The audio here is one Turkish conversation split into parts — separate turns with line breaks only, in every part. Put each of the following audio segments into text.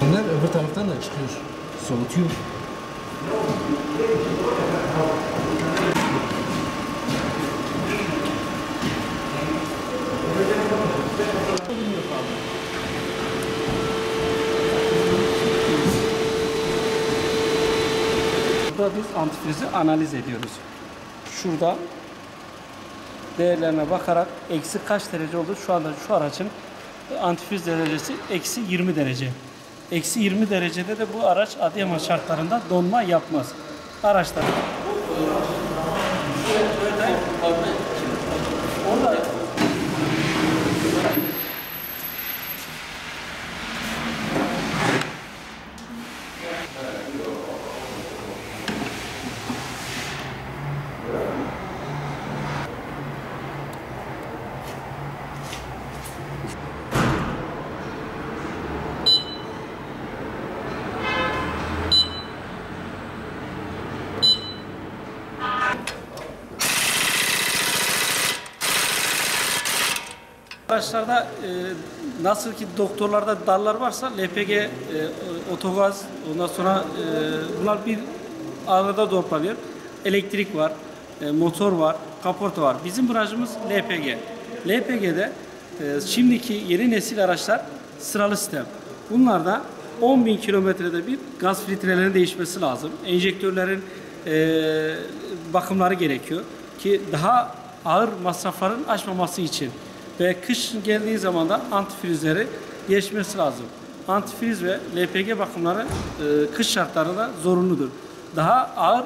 Bunlar öbür taraftan da çıkıyor. Soğutuyor.
Burada biz antifrizi analiz ediyoruz. Şurada değerlerine bakarak eksi kaç derece olur? Şu anda şu aracın antifriz derecesi eksi 20 derece. Eksi 20 derecede de bu araç Adıyaman şartlarında donma yapmaz. Araçlar orada araçlarda nasıl ki doktorlarda dallar varsa LPG, otogaz, ondan sonra bunlar bir arada toplanıyor. Elektrik var, motor var, kaporta var. Bizim aracımız LPG. LPG'de şimdiki yeni nesil araçlar sıralı sistem. Bunlarda 10.000 kilometrede bir gaz filtrelerinin değişmesi lazım. Enjektörlerin bakımları gerekiyor ki daha ağır masrafların açmaması için. Ve kış geldiği zaman da antifrizleri geçmesi lazım. Antifriz ve LPG bakımları kış şartlarında zorunludur. Daha ağır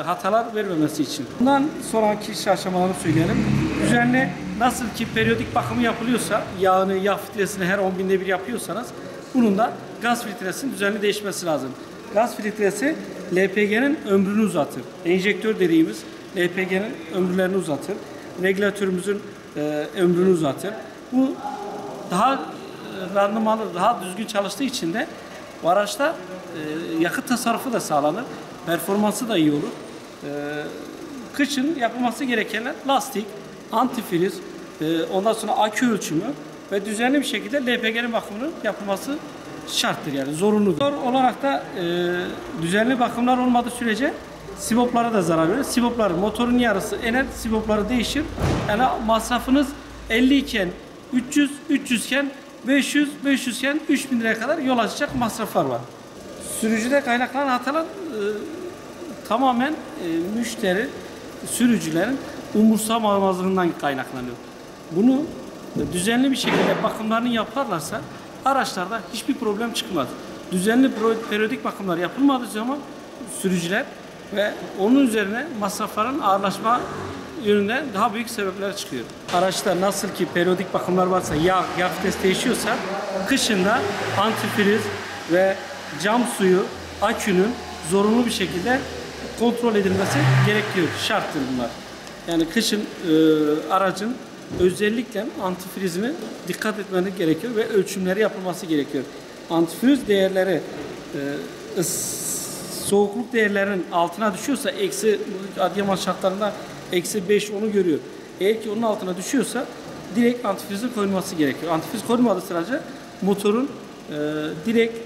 hatalar vermemesi için. Bundan sonraki aşamalarını söyleyelim. Düzenli nasıl ki periyodik bakımı yapılıyorsa, yağını, yağ filtresini her 10 binde bir yapıyorsanız bunun da gaz filtresinin düzenli değişmesi lazım. Gaz filtresi LPG'nin ömrünü uzatır. Enjektör dediğimiz LPG'nin ömürlerini uzatır. Regülatörümüzün ömrünü uzatır. Bu daha randımanlı, daha düzgün çalıştığı için de bu araçta yakıt tasarrufu da sağlanır. Performansı da iyi olur. Kışın yapılması gerekenler lastik, antifriz, ondan sonra akü ölçümü ve düzenli bir şekilde LPG'nin bakımının yapılması şarttır, yani zorunludur. Zor olarak da düzenli bakımlar olmadığı sürece siboplara da zarar verir. Siboplar motorun yarısı ener, sibopları değişir. Yani masrafınız 50 iken 300, 300 iken 500, 500 iken 3000 liraya kadar yol açacak masraflar var. Sürücüde kaynaklanan hatalar tamamen müşteri, sürücülerin umursamamazlığından kaynaklanıyor. Bunu düzenli bir şekilde bakımlarını yaparlarsa araçlarda hiçbir problem çıkmaz. Düzenli periyodik bakımlar yapılmadığı zaman sürücüler ve onun üzerine masrafların ağırlaşma yönünden daha büyük sebepler çıkıyor. Araçta nasıl ki periyodik bakımlar varsa, yağ vites değişiyorsa, kışında antifriz ve cam suyu, akünün zorunlu bir şekilde kontrol edilmesi gerekiyor. Şarttır bunlar. Yani kışın aracın özellikle antifrizine dikkat etmeniz gerekiyor ve ölçümleri yapılması gerekiyor. Antifriz değerleri soğukluk değerlerinin altına düşüyorsa, eksi Adıyaman şartlarında eksi 5 onu görüyor. Eğer ki onun altına düşüyorsa direkt antifrizin koyulması gerekiyor. Antifriz koyulmadığı sırada motorun direkt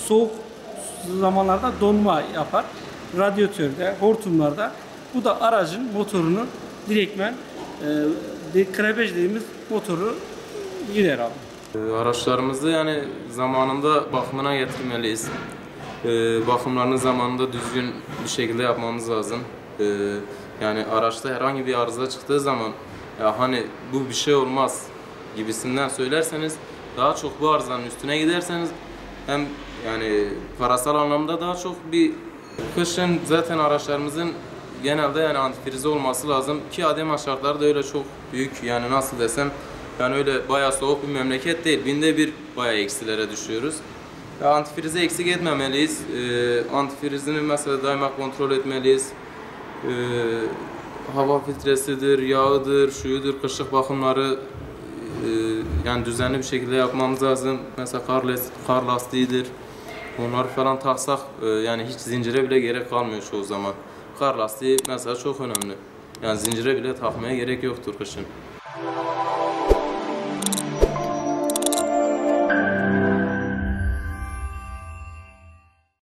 soğuk zamanlarda donma yapar. Radyatörde, hortumlarda. Bu da aracın motorunu direktmen krepej dediğimiz motoru gider abi.
Araçlarımızı yani zamanında bakımına getirmeliyiz. Bakımlarını zamanında düzgün bir şekilde yapmamız lazım. Yani araçta herhangi bir arıza çıktığı zaman ya hani bu bir şey olmaz gibisinden söylerseniz, daha çok bu arızanın üstüne giderseniz hem yani parasal anlamda daha çok bir kışın zaten araçlarımızın genelde yani antifrizi olması lazım ki Adıyaman şartları da öyle çok büyük, yani nasıl desem, yani öyle bayağı soğuk bir memleket değil. Binde bir bayağı eksilere düşüyoruz. Ya antifrizi eksik etmemeliyiz. Antifrizini mesela daima kontrol etmeliyiz. Hava filtresidir, yağıdır, şuyudur, kışlık bakımları yani düzenli bir şekilde yapmamız lazım. Mesela kar lastiğidir. Bunları falan taksak yani hiç zincire bile gerek kalmıyor çoğu zaman. Kar lastiği mesela çok önemli. Yani zincire bile takmaya gerek yoktur kışın.